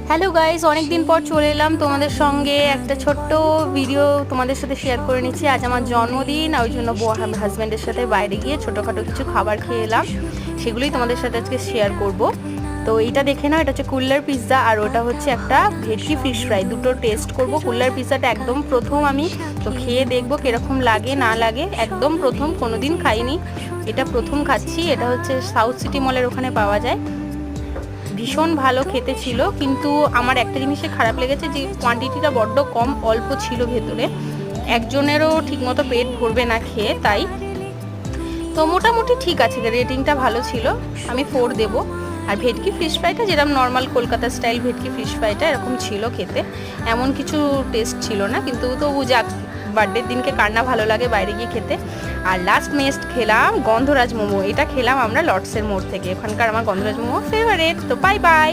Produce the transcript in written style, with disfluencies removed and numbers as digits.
Hello guys, অনেক দিন পর চলে এলাম তোমাদের সঙ্গে একটা ছোট্ট ভিডিও তোমাদের সাথে শেয়ার করে নিচ্ছি। আজ আমার জন্মদিন, ওই জন্য হাজব্যান্ডের সাথে বাইরে গিয়ে ছোটোখাটো কিছু খাবার খেয়ে এলাম, সেগুলোই তোমাদের সাথে আজকে শেয়ার করব। তো এইটা দেখে নাও, এটা হচ্ছে কুল্লার পিৎজা আর ওটা হচ্ছে একটা ভেটকি ফিশ ফ্রাই। দুটো টেস্ট করব। কুল্লার পিৎজাটা একদম প্রথম আমি তো খেয়ে দেখবো কীরকম লাগে না লাগে। একদম প্রথম, কোনো দিন খাইনি, এটা প্রথম খাচ্ছি। এটা হচ্ছে সাউথ সিটি মলের ওখানে পাওয়া যায়। ভীষণ ভালো খেতে ছিল, কিন্তু আমার একটা জিনিসে খারাপ লেগেছে যে কোয়ান্টিটিটা বড্ড কম, অল্প ছিল ভেতরে। একজনেরও ঠিকমতো পেট ভরবে না খেয়ে, তাই। তো মোটামুটি ঠিক আছে, রেটিংটা ভালো ছিল, আমি 4 দেবো। আর ভেটকি ফিশ ফ্রাইটা যেরকম নর্মাল কলকাতা স্টাইল ভেটকি ফিশ ফ্রাইটা এরকম ছিল খেতে, এমন কিছু টেস্ট ছিল না। কিন্তু তবু যাক, বার্থডের দিনকে কার না ভালো লাগে বাইরে গিয়ে খেতে। আর লাস্ট মেস্ট খেলাম গন্ধরাজ মোমো। এটা খেলাম আমরা লর্ডসের মোড় থেকে, ওখানকার আমার গন্ধরাজ মোমো ফেভারিট। তো বাই বাই।